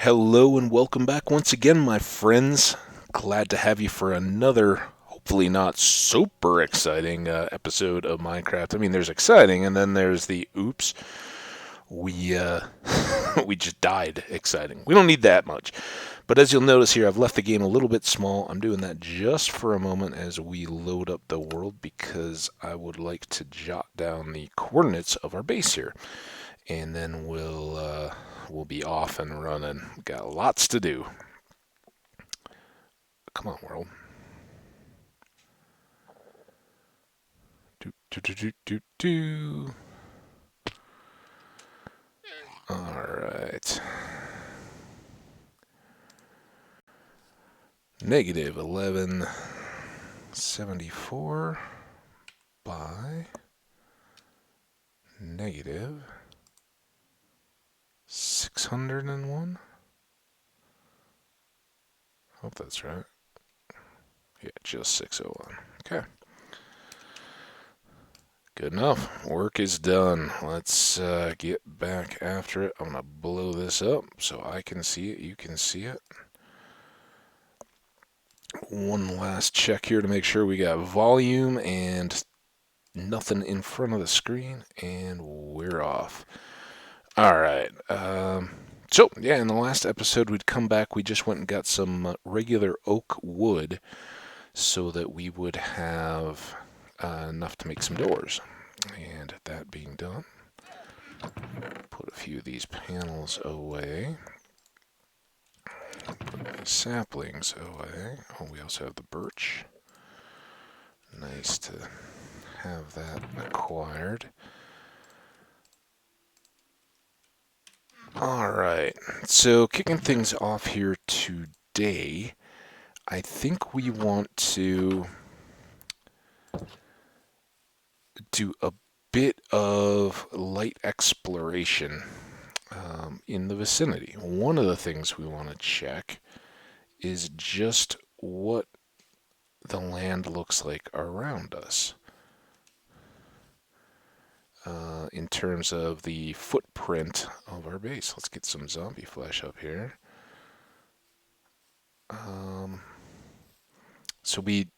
Hello and welcome back once again, my friends. Glad to have you for another, hopefully not super exciting episode of Minecraft. I mean, there's exciting, and then there's the oops, we we just died exciting. We don't need that much. But as you'll notice here, I've left the game a little bit small. I'm doing that just for a moment as we load up the world because I would like to jot down the coordinates of our base here, and then we'll be off and running. Got lots to do. Come on, world. Do do do do do do. All right. Negative 1174 by negative 601. Hope that's right. Yeah, just 601. Okay. Good enough. Work is done. Let's get back after it. I'm going to blow this up so I can see it. You can see it. One last check here to make sure we got volume and nothing in front of the screen, and we're off. All right. So, yeah, in the last episode, we'd come back. We just went and got some regular oak wood so that we would have enough to make some doors. And that being done, put a few of these panels away. Put the saplings away. Oh, we also have the birch. Nice to have that acquired. Alright, so kicking things off here today, I think we want to do a bit of light exploration in the vicinity. One of the things we want to check is just what the land looks like around us. In terms of the footprint of our base. Let's get some zombie flesh up here. So we've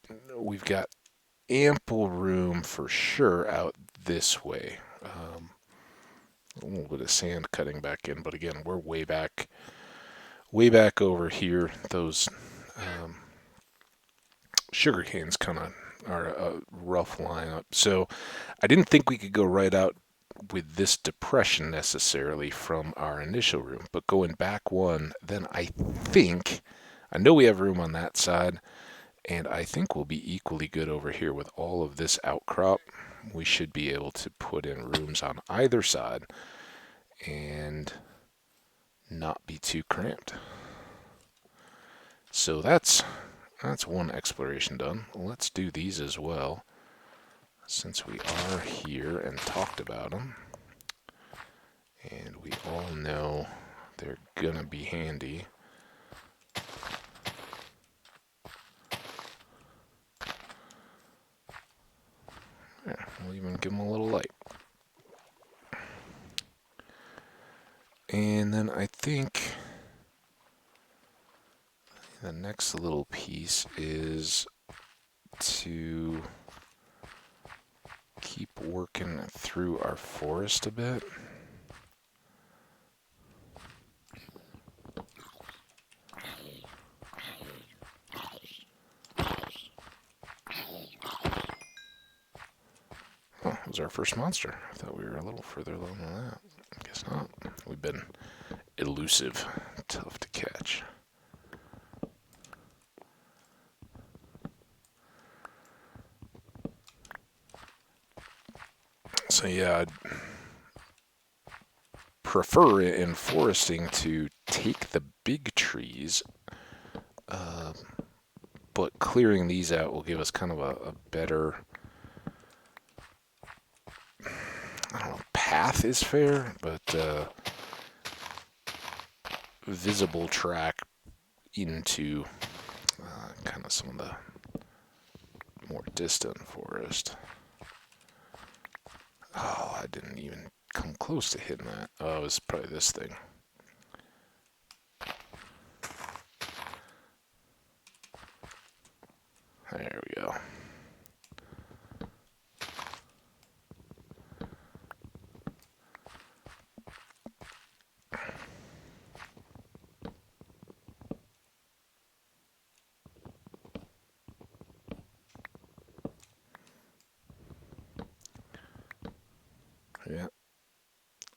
got ample room for sure out this way. A little bit of sand cutting back in, but again, we're way back over here. Those sugar canes kind of are a rough lineup. So I didn't think we could go right out with this depression necessarily from our initial room, but going back one, then I know we have room on that side, and I think we'll be equally good over here with all of this outcrop. We should be able to put in rooms on either side and not be too cramped. So that's one exploration done. Let's do these as well, since we are here and talked about them. And we all know they're gonna be handy. Yeah, we'll even give them a little light. And then I think the next little piece is to keep working through our forest a bit. Oh, it was our first monster. I thought we were a little further along than that. Guess not. We've been elusive, tough to catch. So yeah, I'd prefer in foresting to take the big trees, but clearing these out will give us kind of a better, I don't know, path is fair, but visible track into kind of some of the more distant forest. Oh, I didn't even come close to hitting that. Oh, it was probably this thing. There we go. Yeah,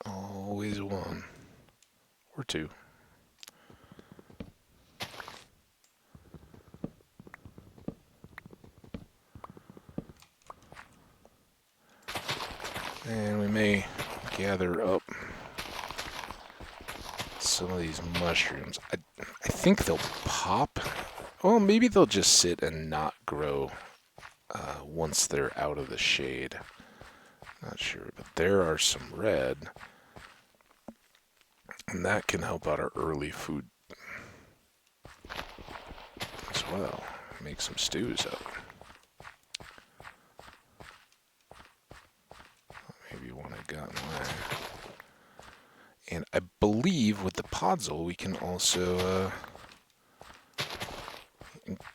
always one or two. And we may gather up some of these mushrooms. I think they'll pop. Well, maybe they'll just sit and not grow once they're out of the shade. Not sure, but there are some red, and that can help out our early food as well. Make some stews up. Maybe one had gotten away. And I believe with the podzol we can also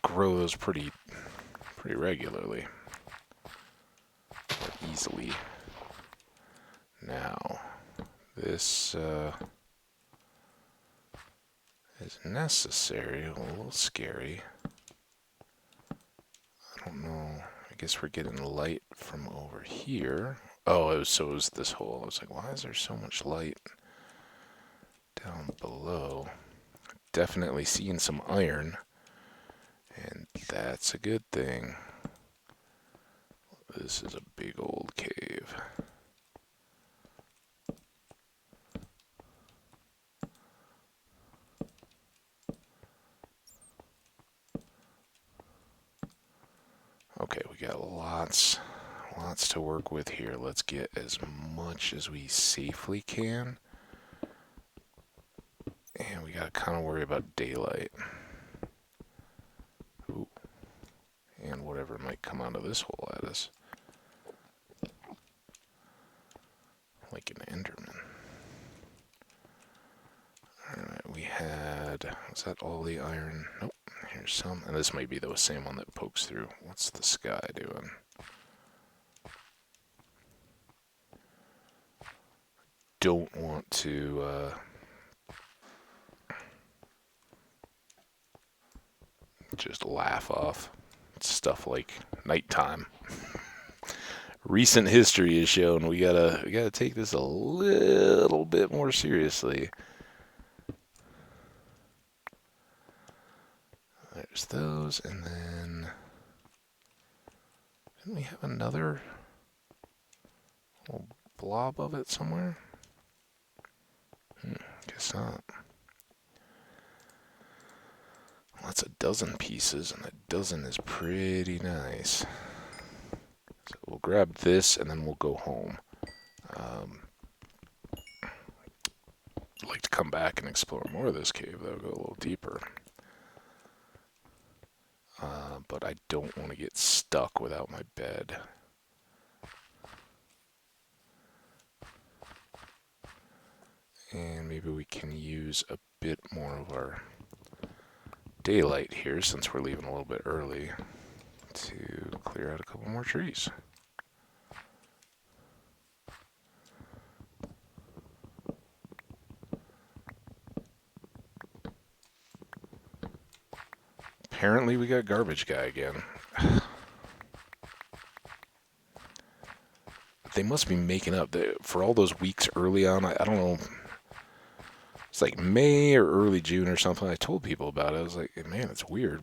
grow those pretty regularly or easily. Now, this is necessary, a little scary. I don't know. I guess we're getting light from over here. Oh, so it was this hole. I was like, why is there so much light down below? Definitely seeing some iron, and that's a good thing. This is a big old cave. Okay, we got lots to work with here. Let's get as much as we safely can. And we gotta kind of worry about daylight. Ooh. And whatever might come out of this hole at us. Like an Enderman. Alright, we had... Was that all the iron? Nope, here's some. And this might be the same one that pokes through. What's the sky doing? Don't want to... just laugh off stuff like nighttime. Recent history has shown we gotta take this a little bit more seriously. There's those, and then didn't we have another little blob of it somewhere? Guess not. Well, that's a dozen pieces, and a dozen is pretty nice. So we'll grab this, and then we'll go home. I'd like to come back and explore more of this cave, though, go a little deeper. But I don't want to get stuck without my bed. And maybe we can use a bit more of our daylight here, since we're leaving a little bit early, to clear out a couple more trees. Apparently we got garbage guy again. They must be making up for all those weeks early on. I don't know. It's like May or early June or something. I told people about it. I was like, man, it's weird.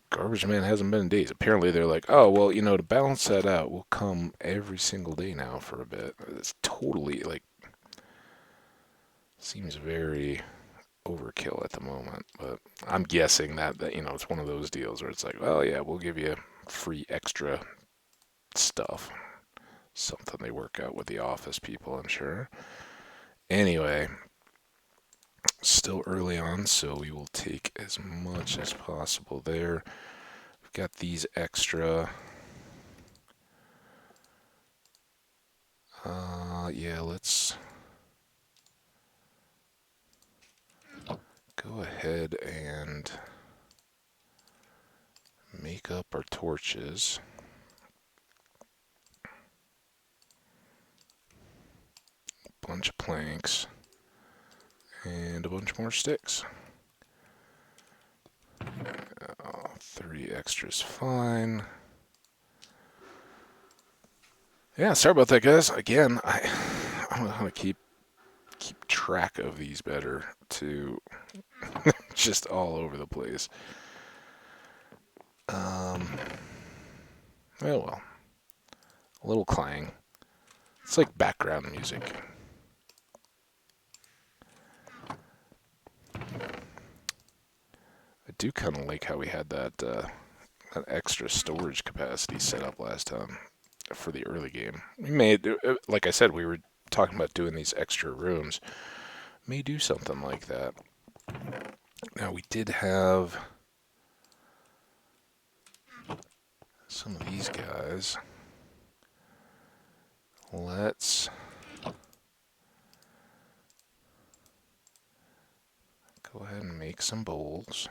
Garbage man hasn't been in days. Apparently they're like, oh, well, to balance that out, we'll come every single day now for a bit. It's totally, seems very overkill at the moment. But I'm guessing that it's one of those deals where it's like, well, yeah, we'll give you free extra stuff. Something they work out with the office people, I'm sure. Anyway, still early on, so we will take as much as possible there. We've got these extra. Yeah, let's go ahead and make up our torches. Bunch of planks. And a bunch more sticks. 3 extras, fine. Yeah, sorry about that, guys. Again, I don't know how to keep track of these better. To just all over the place. Well, a little clang. It's like background music. I do kind of like how we had that extra storage capacity set up last time for the early game. We made, like I said, we were talking about doing these extra rooms. May do something like that. Now, we did have some of these guys. Let's go ahead and make some bowls.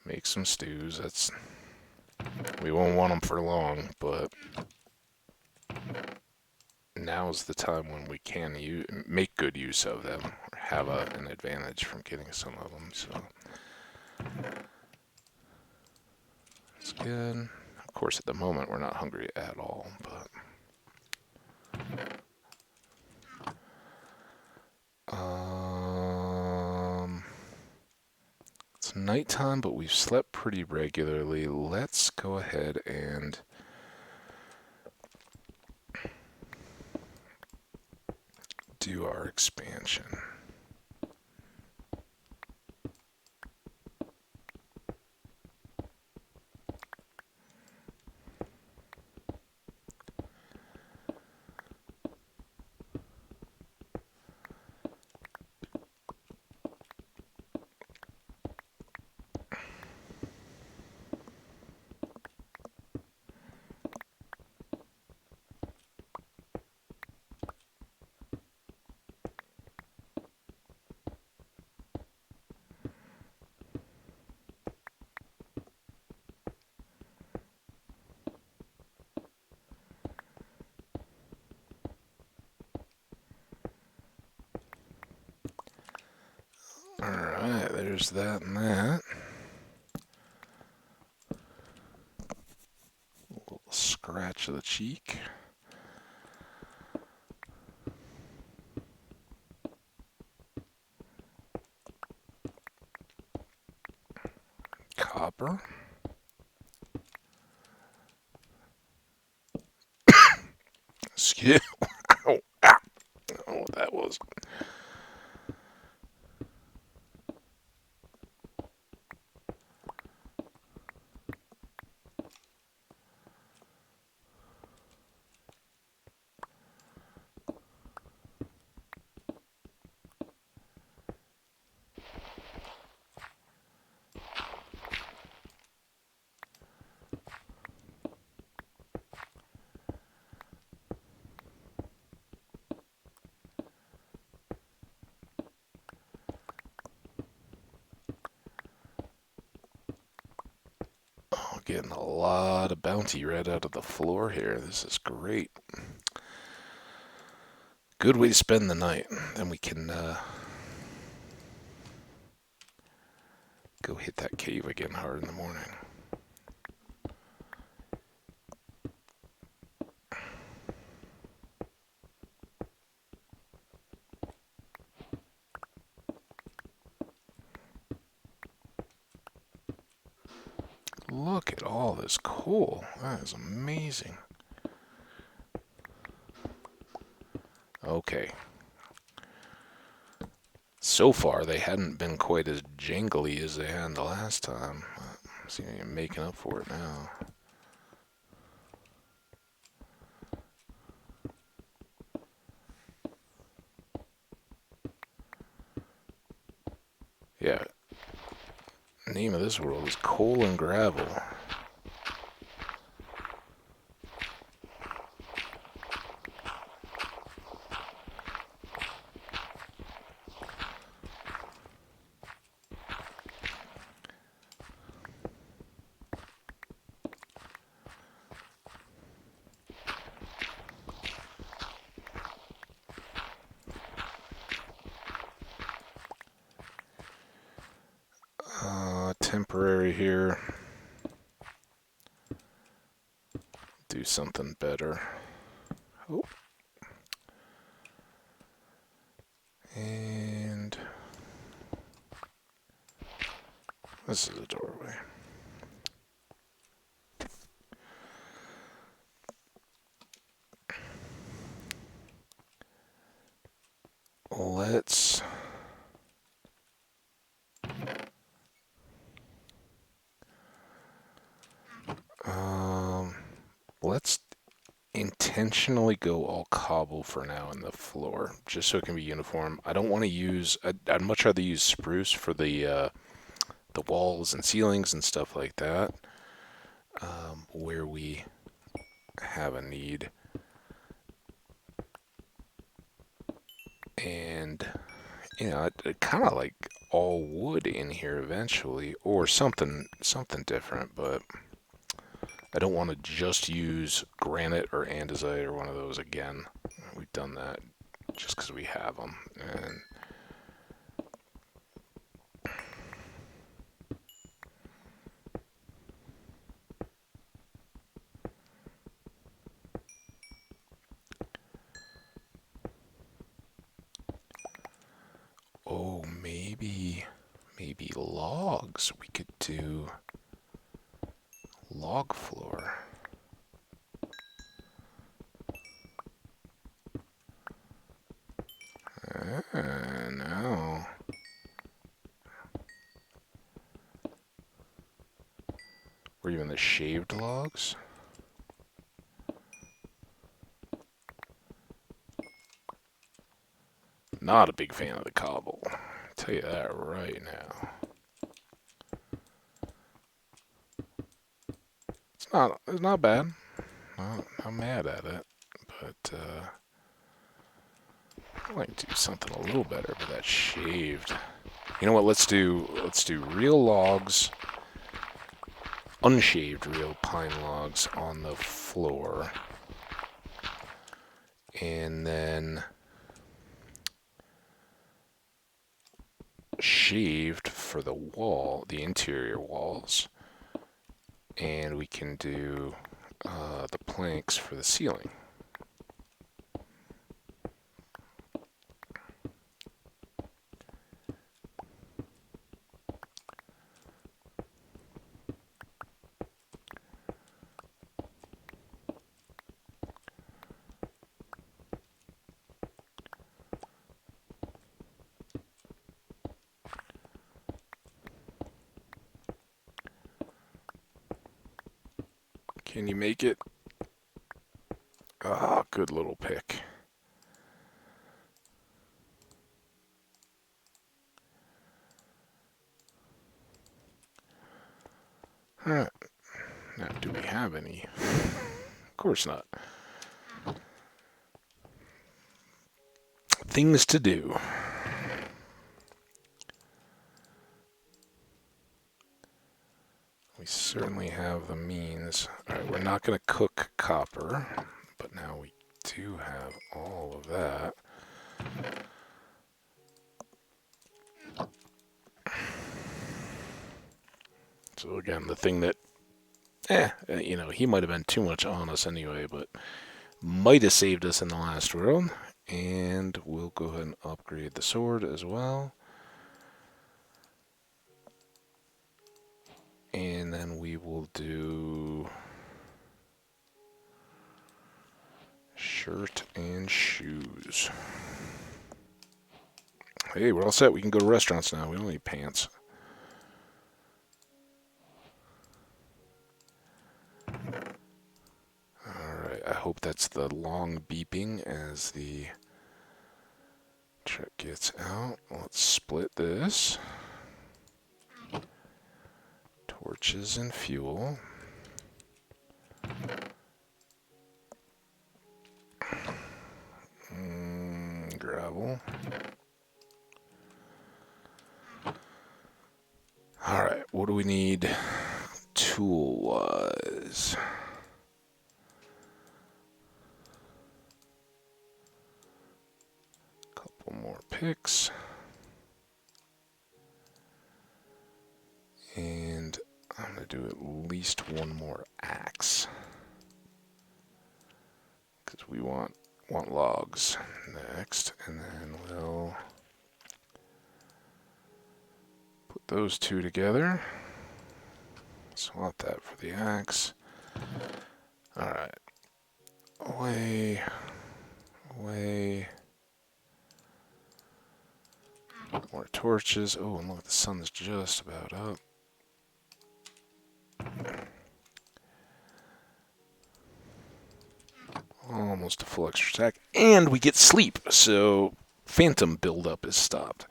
Make some stews. We won't want them for long, but now's the time when we can make good use of them, or have an advantage from getting some of them. So it's good. Of course, at the moment we're not hungry at all, but it's nighttime, but we've slept pretty regularly. Let's go ahead and do our expansion. Alright, there's that and that. A little scratch of the cheek. Copper. Excuse me. Ow. Ah. I don't know what that was. Getting a lot of bounty right out of the floor here. This is great. Good way to spend the night. Then we can go hit that cave again hard in the morning. Look at all this coal. That is amazing. Okay. So far, they hadn't been quite as jangly as they had the last time. See, you're making up for it now. Yeah. The name of this world is Coal and Gravel. temporary here. Do something better. Oh. And this is a doorway. Let's let's intentionally go all cobble for now in the floor, just so it can be uniform. I don't want to use. I'd much rather use spruce for the walls and ceilings and stuff like that, where we have a need. And I kind of like all wood in here eventually, or something different, but I don't want to just use granite or andesite or one of those again. We've done that just because we have them. And oh, maybe logs. We could do log floor. No. Or even the shaved logs. Not a big fan of the cobble. I'll tell you that right now. It's not bad. I'm mad at it, but I'd like to do something a little better with that shaved. You know what? Let's do real logs, unshaved real pine logs on the floor, and then shaved for the wall, the interior walls, and we can do the planks for the ceiling. Can you make it? Ah, good little pick. Alright. Now, do we have any? Of course not. Things to do. We certainly have the means. Alright, we're not going to cook copper, but now we do have all of that. So again, the thing that, he might have been too much on us anyway, but might have saved us in the last world. And we'll go ahead and upgrade the sword as well. And then we will do shirt and shoes. Hey, we're all set. We can go to restaurants now. We don't need pants. Alright, I hope that's the long beeping as the truck gets out. Let's split this. Torches and fuel. Gravel. Alright, what do we need tool-wise? Couple more picks. And do at least one more axe. Because we want logs next, and then we'll put those two together. Swap that for the axe. Alright. Away. More torches. Oh, and look, the sun's just about up. Almost a full extra stack. And we get sleep, so phantom buildup is stopped.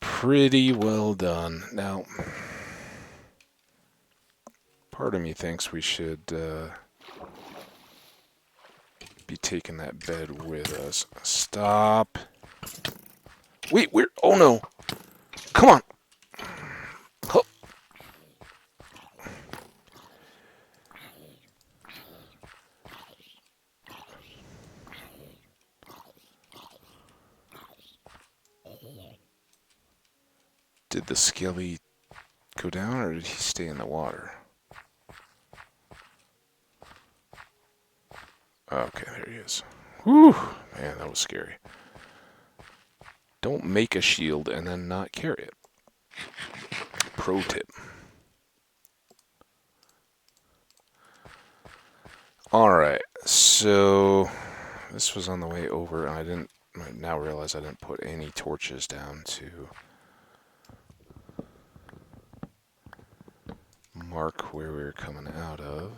Pretty well done. Now, part of me thinks we should be taking that bed with us. Stop. Wait, we're... Oh, no. Come on. Oh. Did the skelly go down, or did he stay in the water? Okay, there he is. Whew, man, that was scary. Don't make a shield and then not carry it. Pro tip. Alright, so this was on the way over, and I now realize I didn't put any torches down to mark where we were coming out of.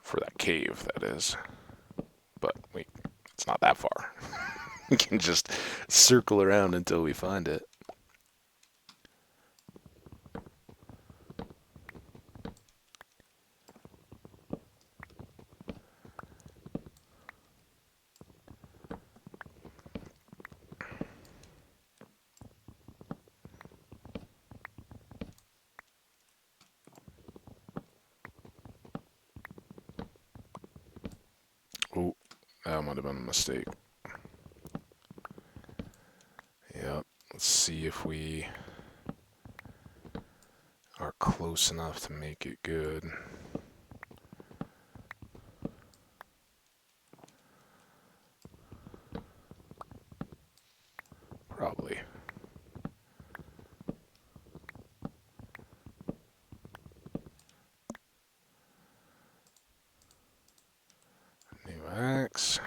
For that cave, that is. But it's not that far. We can just circle around until we find it. Oh, that might have been a mistake. Yep, let's see if we are close enough to make it good. Probably. New axe.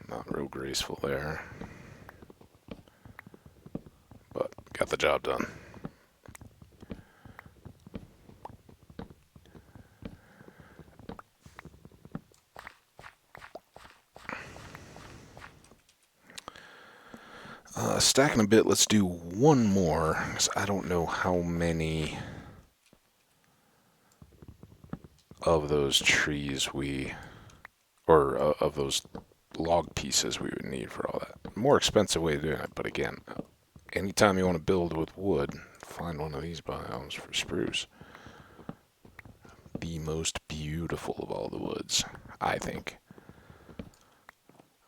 Not real graceful there, but got the job done. Stacking a bit, let's do one more, because I don't know how many of those trees of those log pieces we would need for all that. More expensive way of doing it, but again, anytime you want to build with wood, find one of these biomes for spruce. The most beautiful of all the woods, I think.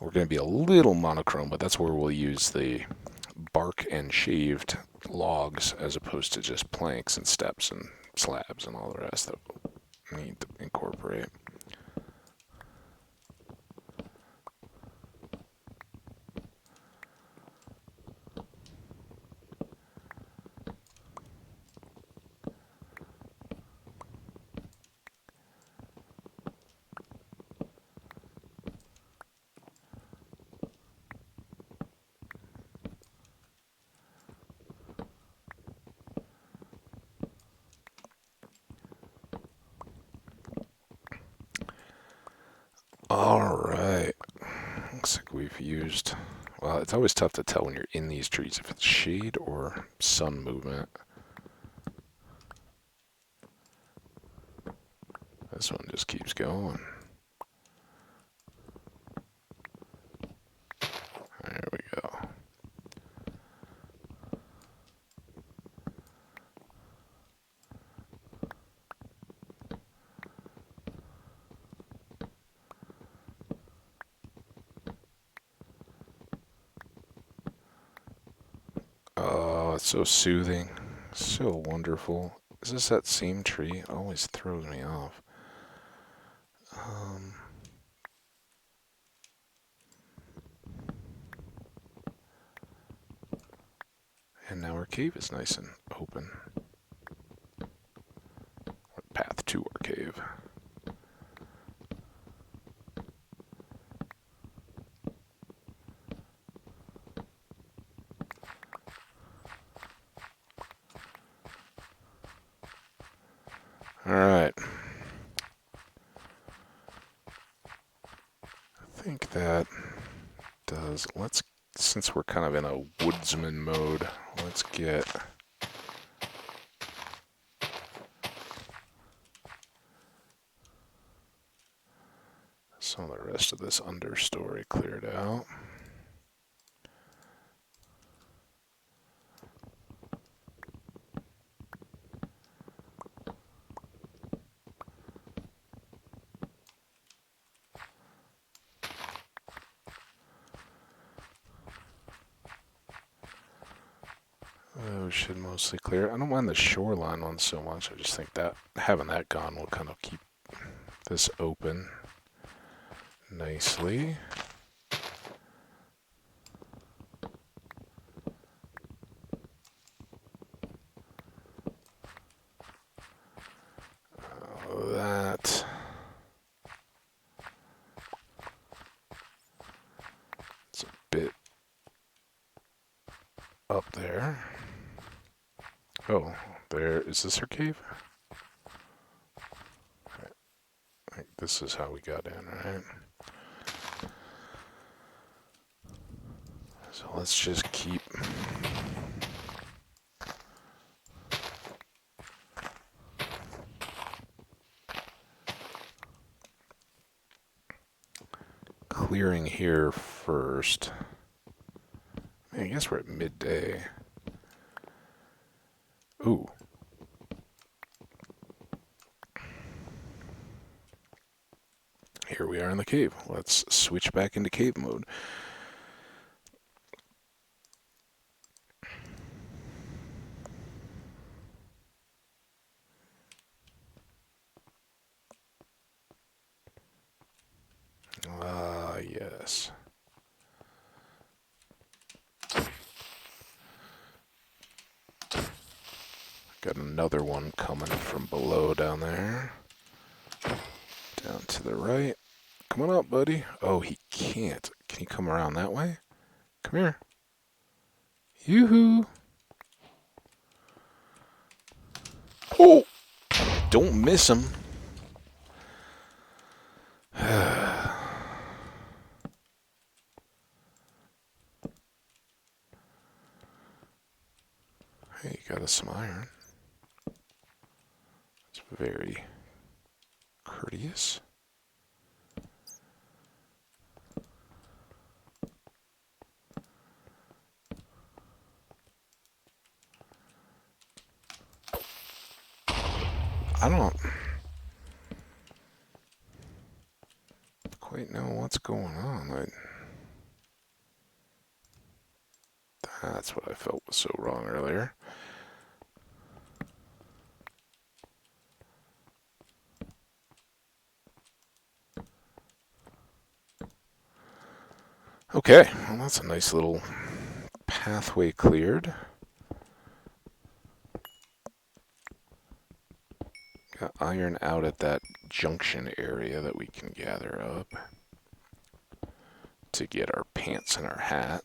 We're going to be a little monochrome, but that's where we'll use the bark and shaved logs as opposed to just planks and steps and slabs and all the rest that we'll need to incorporate. Alright. Looks like we've used... Well, it's always tough to tell when you're in these trees if it's shade or sun movement. This one just keeps going. There we go. Oh, it's so soothing. So wonderful. Is this that same tree? It always throws me off. And now our cave is nice and open. Path to our cave. Alright. I think that does... Since we're kind of in a woodsman mode, let's get... some of the rest of this understory cleared out. Those should mostly clear. I don't mind the shoreline one so much. I just think that having that gone will kind of keep this open nicely. That it's a bit up there. Oh, there is this her cave? Okay. I think this is how we got in, right? So let's just keep clearing here first. I guess we're at midday. Ooh. Here we are in the cave. Let's switch back into cave mode. Yes. Got another one coming from below down there. Down to the right. Come on up, buddy. Oh, he can't. Can he come around that way? Come here. Yoo-hoo. Oh! Don't miss him. Hey, you got us some iron. It's very courteous. I don't quite know what's going on. That's what I felt was so wrong earlier. Okay, well that's a nice little pathway cleared. Got iron out at that junction area that we can gather up to get our pants and our hat.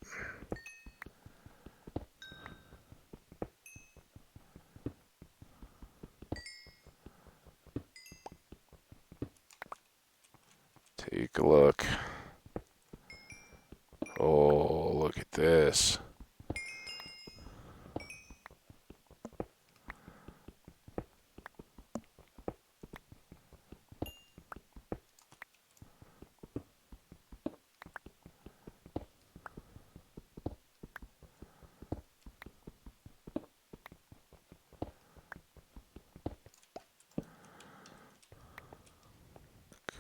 Take a look. Oh, look at this.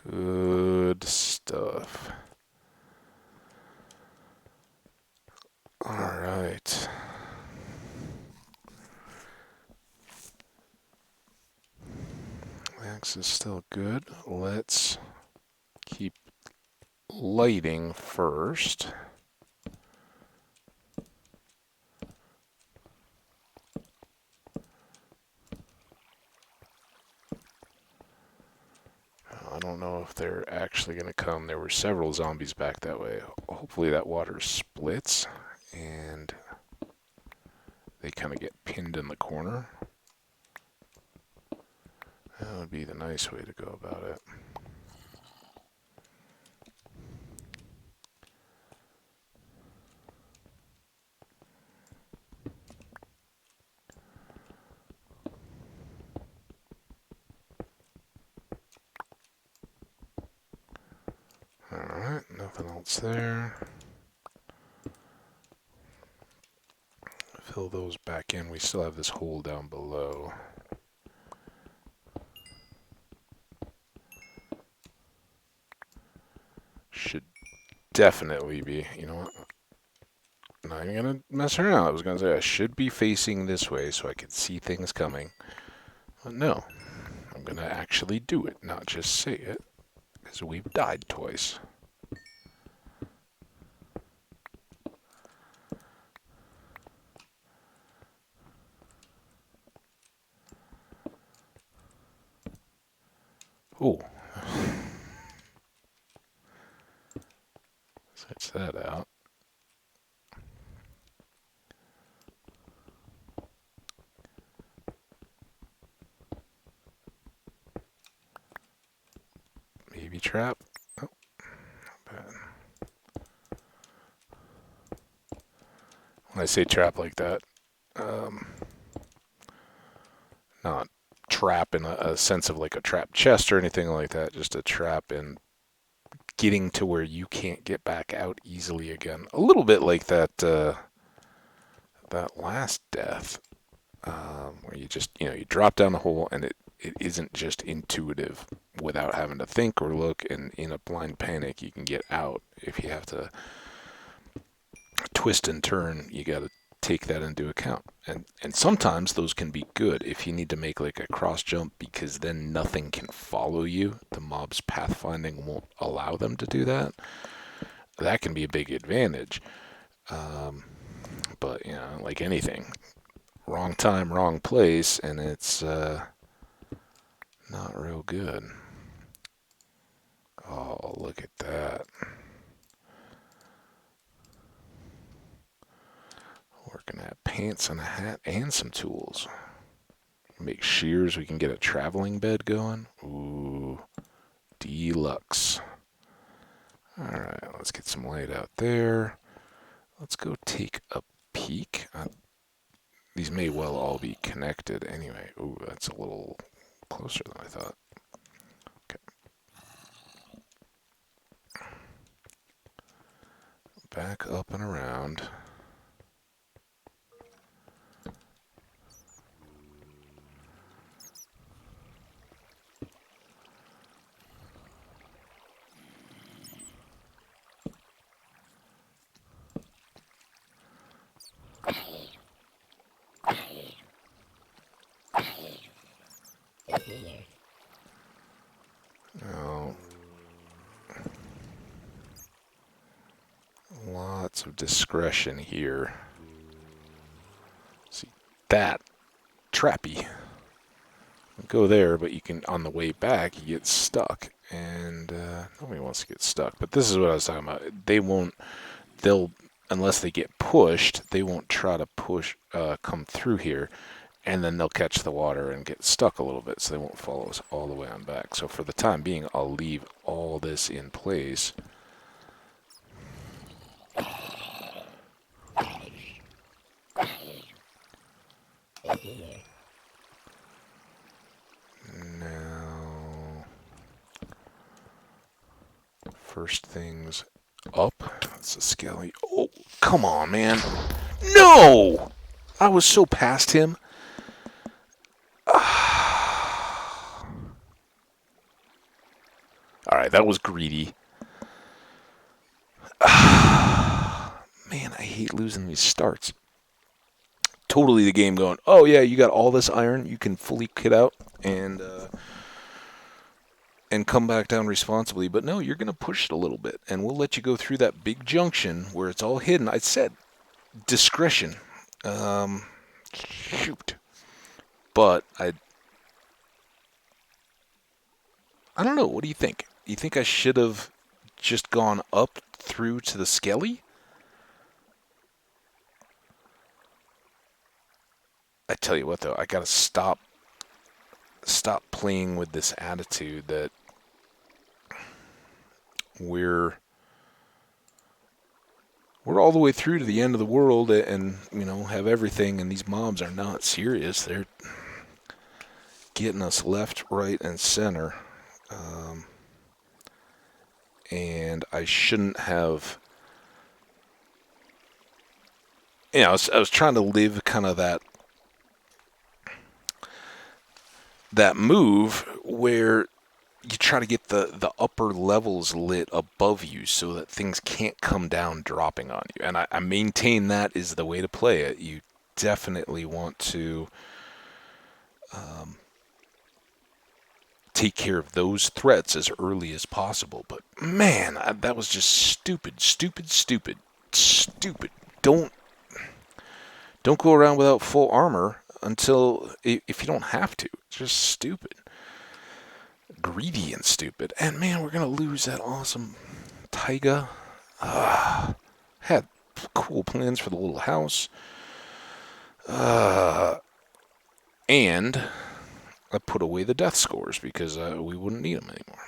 Good stuff. All right. Axe is still good. Let's keep lighting first. I don't know if they're actually going to come. There were several zombies back that way. Hopefully that water splits and they kind of get pinned in the corner. That would be the nice way to go about it. Alright, nothing else there. Fill those back in. We still have this hole down below. Should definitely be, you know what? Not even gonna mess around. I was gonna say I should be facing this way so I could see things coming. But no, I'm gonna actually do it, not just say it, because we've died twice. Oh. Switch that out. Maybe trap. Oh, not bad. When I say trap like that, not trap in a sense of like a trap chest or anything like that, just a trap in getting to where you can't get back out easily again. A little bit like that that last death, where you just, you know, you drop down the hole and it isn't just intuitive without having to think or look, and in a blind panic you can get out. If you have to twist and turn, you got to take that into account. And sometimes those can be good if you need to make like a cross jump, because then nothing can follow you. The mob's pathfinding won't allow them to do that. That can be a big advantage. But, you know, like anything, wrong time, wrong place, and it's not real good. Oh, look at that. Working at pants and a hat and some tools. Make shears. We can get a traveling bed going. Ooh, deluxe. Alright, let's get some light out there. Let's go take a peek. These may well all be connected anyway. Ooh, that's a little closer than I thought. Okay. Back up and around. Now, lots of discretion here. See, that trappy. Go there, but you can, on the way back, you get stuck. And nobody wants to get stuck. But this is what I was talking about. They'll, unless they get pushed, they won't try to come through here. and then they'll catch the water and get stuck a little bit, so they won't follow us all the way on back. So for the time being, I'll leave all this in place. Now, first things up. That's a skelly. Oh, come on, man. No! I was so past him. Alright, that was greedy. Man, I hate losing these starts. Totally the game going, oh yeah, you got all this iron, you can fully kit out and come back down responsibly. But no, you're going to push it a little bit, and we'll let you go through that big junction where it's all hidden. I said discretion. Shoot. But I don't know. What do you think? You think I should have just gone up through to the skelly? I tell you what, though, I gotta stop playing with this attitude that we're all the way through to the end of the world and, have everything, and these mobs are not serious. They're getting us left, right, and center. And I shouldn't have... I was trying to live kind of that move where you try to get the upper levels lit above you so that things can't come down dropping on you. And I maintain that is the way to play it. You definitely want to take care of those threats as early as possible. But man, that was just stupid. Don't go around without full armor until if you don't have to. It's just stupid. Greedy and stupid. And man, we're gonna lose that awesome taiga. Had cool plans for the little house. And I put away the death scores because we wouldn't need them anymore.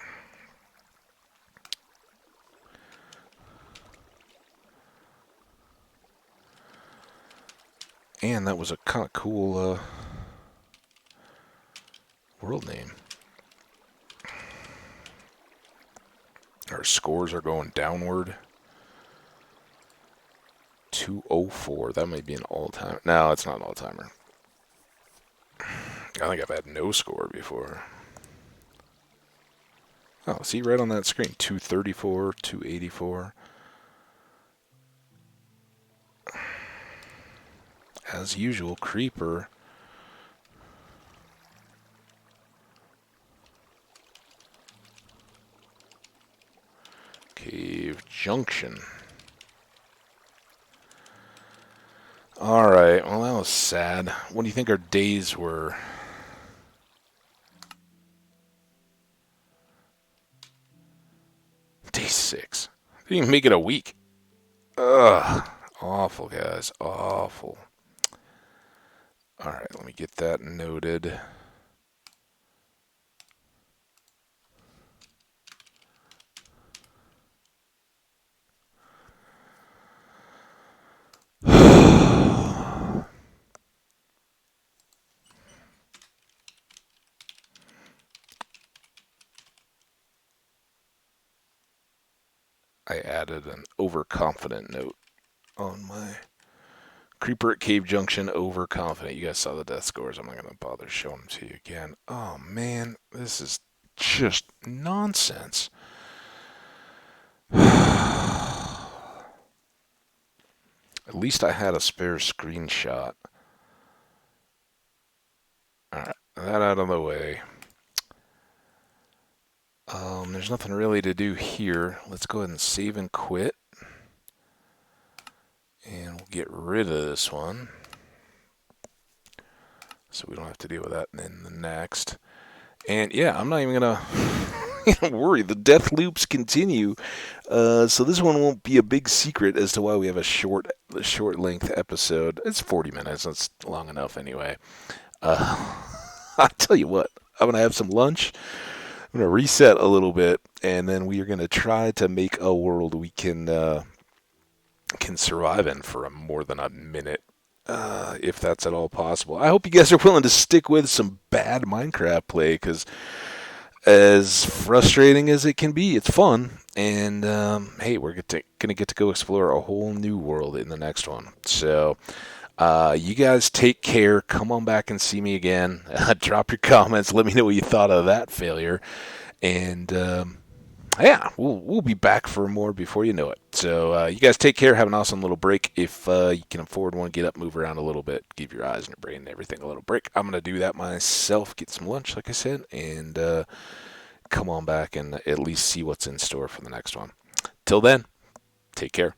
And that was a kind of cool world name. Our scores are going downward. 204. That might be an all-timer. No, it's not an all-timer. I think I've had no score before. Oh, see right on that screen. 234, 284. As usual, creeper. Cave junction. Alright, well that was sad. What do you think our days were? Day 6. Didn't even make it a week. Ugh. Awful, guys. Awful. Alright, let me get that noted. I added an overconfident note on my creeper at Cave Junction. Overconfident. You guys saw the death scores. I'm not going to bother showing them to you again. Oh, man. This is just nonsense. At least I had a spare screenshot. Alright, that out of the way. There's nothing really to do here. Let's go ahead and save and quit. And we'll get rid of this one. So we don't have to deal with that in the next. And yeah, I'm not even going to worry. The death loops continue. So this one won't be a big secret as to why we have a short length episode. It's 40 minutes. That's long enough anyway. I tell you what, I'm gonna have some lunch. I'm gonna reset a little bit, and then we are gonna try to make a world we can survive in for more than a minute, if that's at all possible. I hope you guys are willing to stick with some bad Minecraft play, because as frustrating as it can be, it's fun. And hey, we're gonna get to go explore a whole new world in the next one. So you guys take care. Come on back and see me again. Drop your comments. Let me know what you thought of that failure. And yeah, we'll be back for more before you know it. So you guys take care. Have an awesome little break. If you can afford one, get up, move around a little bit, give your eyes and your brain and everything a little break. I'm gonna do that myself. Get some lunch, like I said, and come on back and at least see what's in store for the next one. Till then, take care.